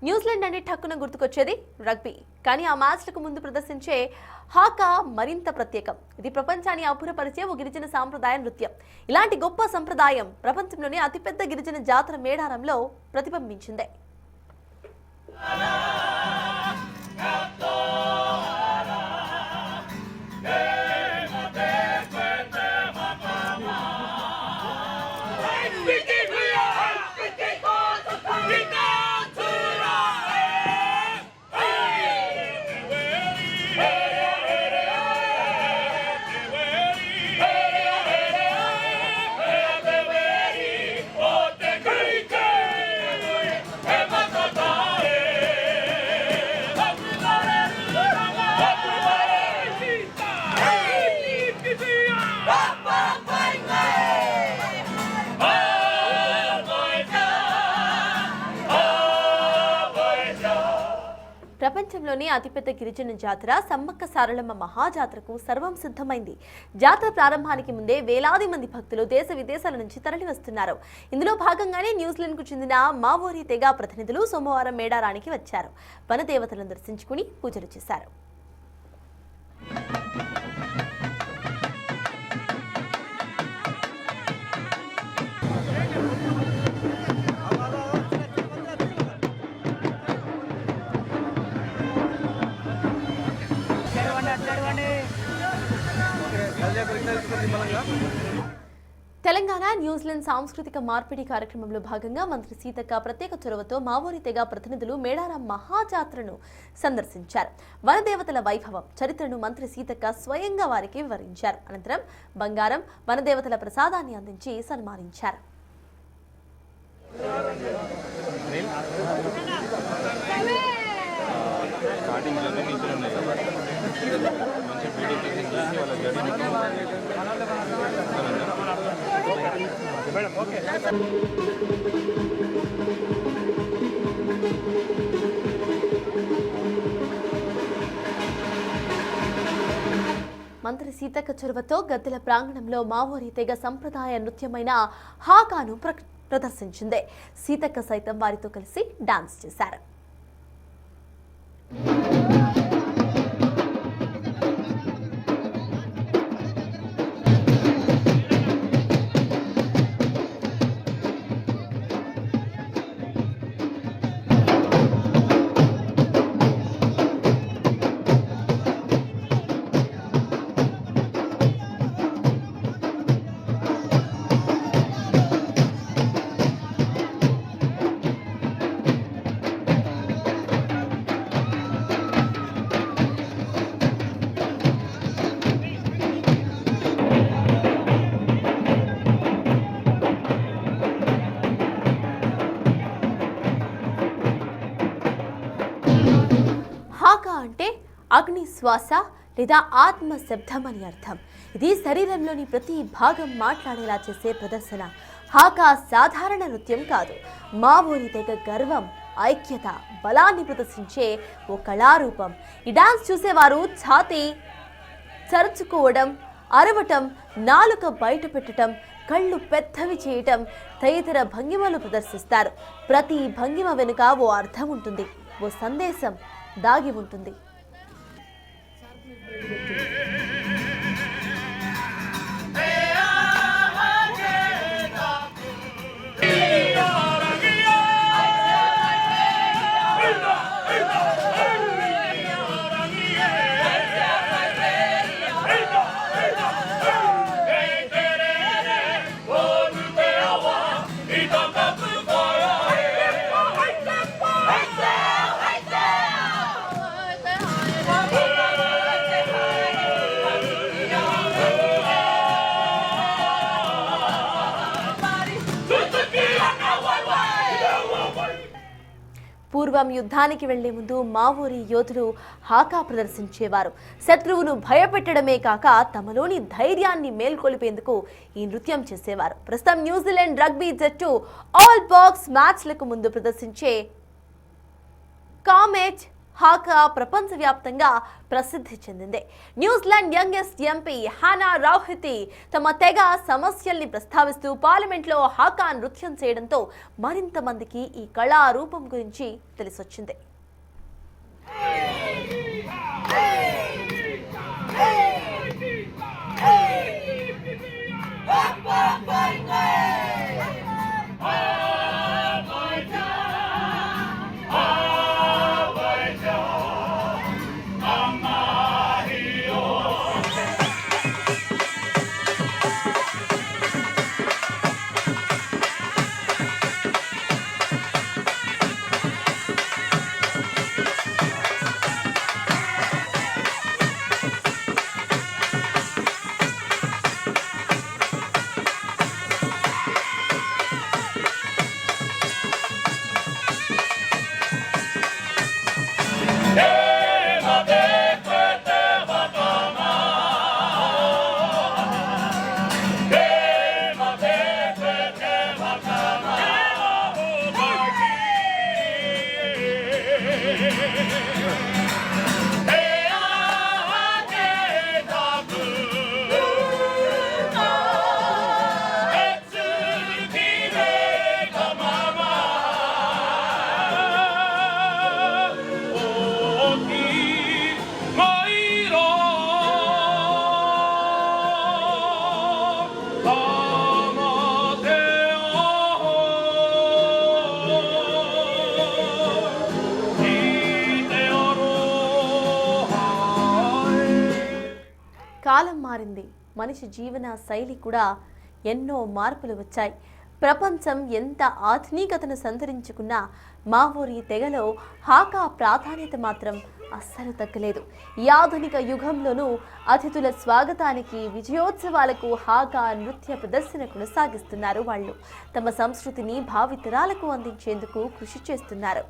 New Zealand అంటే ఠక్కున గుర్తుకొచ్చేది rugby. కానీ ఆ మ్యాచ్లకు ముందు ప్రదర్శించే హాకా మరింత ప్రత్యేకం. ఇది ప్రపంచాన్ని అబ్బురపరిచే ఓ గిరిజన సాంప్రదాయ నృత్యం. ఇలాంటి గొప్ప సంప్రదాయం ప్రపంచంలోనే అతిపెద్ద గిరిజన జాతర మేడారంలో ప్రతిబింబించింది. ప్రపంచంలోని అతిపెద్ద గిరిజన జాతర సమ్మక్క సారలమ్మ మహాజాతరకు సర్వం సిద్ధమైంది. జాతర ప్రారంభానికి ముందే వేలాది మంది భక్తులు దేశ విదేశాల నుంచి తరలి వస్తున్నారు. ఇందులో భాగంగానే న్యూజిలాండ్కు చెందిన మావోరీ తెగ ప్రతినిధులు సోమవారం మేడారానికి వచ్చారు. వనదేవతలను దర్శించుకుని పూజలు చేశారు. తెలంగాణ న్యూజిలాండ్ సాంస్కృతిక మార్పిడి కార్యక్రమంలో భాగంగా మంత్రి సీతక్క ప్రత్యేక చొరవతో మావోరీ తెగ ప్రతినిధులు మేడారం మహాజాతరను సందర్శించారు. వనదేవతల వైభవం, చరిత్రను మంత్రి సీతక్క స్వయంగా వారికి వివరించారు. అనంతరం బంగారం, వనదేవతల ప్రసాదాన్ని అందించి సన్మానించారు. మంత్రి సీతక్క చొరవతో గద్దెల ప్రాంగణంలో మావోరీ తెగ సంప్రదాయ నృత్యమైన హాకాను ప్రదర్శించింది. సీతక్క సైతం వారితో కలిసి డాన్స్ చేశారు. హాకా అంటే అగ్ని శ్వాస లేదా ఆత్మ శబ్దం అని అర్థం. ఇది శరీరంలోని ప్రతి భాగం మాట్లాడేలా చేసే ప్రదర్శన. హాకా సాధారణ నృత్యం కాదు. మావోరీ తెగ గర్వం, ఐక్యత, బలాన్ని ప్రదర్శించే ఓ కళారూపం. ఈ డాన్స్ చూసేవారు ఛాతీ చరుచుకోవడం, అరవటం, నాలుక బయట పెట్టడం, కళ్ళు పెద్దవి చేయటం తదితర భంగిమలు ప్రదర్శిస్తారు. ప్రతి భంగిమ వెనుక ఓ అర్థం ఉంటుంది, ఓ సందేశం దాగి ఉంటుంది. పూర్వం యుద్ధానికి వెళ్లే ముందు మావోరీ యోధులు హాకా ప్రదర్శించేవారు. శత్రువును భయపెట్టడమే కాక తమలోని ధైర్యాన్ని మేల్కొలిపేందుకు ఈ నృత్యం చేసేవారు. ప్రస్తుతం న్యూజిలాండ్ రగ్బీ జట్టు ఆల్ బాక్స్ మ్యాచ్లకు ముందు ప్రదర్శించే కామెట్ హాకా ప్రపంచవ్యాప్తంగా ప్రసిద్ధి చెందింది. న్యూజిలాండ్ యంగెస్ట్ ఎంపీ హానా రౌహతి తమ తెగ సమస్యల్ని ప్రస్తావిస్తూ పార్లమెంట్లో హాకా నృత్యం చేయడంతో మరింత మందికి ఈ కళారూపం గురించి తెలిసొచ్చింది. కాలం మారింది, మనిషి జీవన శైలి కూడా ఎన్నో మార్పులు వచ్చాయి. ప్రపంచం ఎంత ఆధునికతను సంతరించుకున్నా మావోరీ తెగలో హాకా ప్రాధాన్యత మాత్రం అస్సలు తగ్గలేదు. ఈ ఆధునిక యుగంలోనూ అతిథుల స్వాగతానికి, విజయోత్సవాలకు హాకా నృత్య ప్రదర్శన కొనసాగిస్తున్నారు. వాళ్ళు తమ సంస్కృతిని భావితరాలకు అందించేందుకు కృషి చేస్తున్నారు.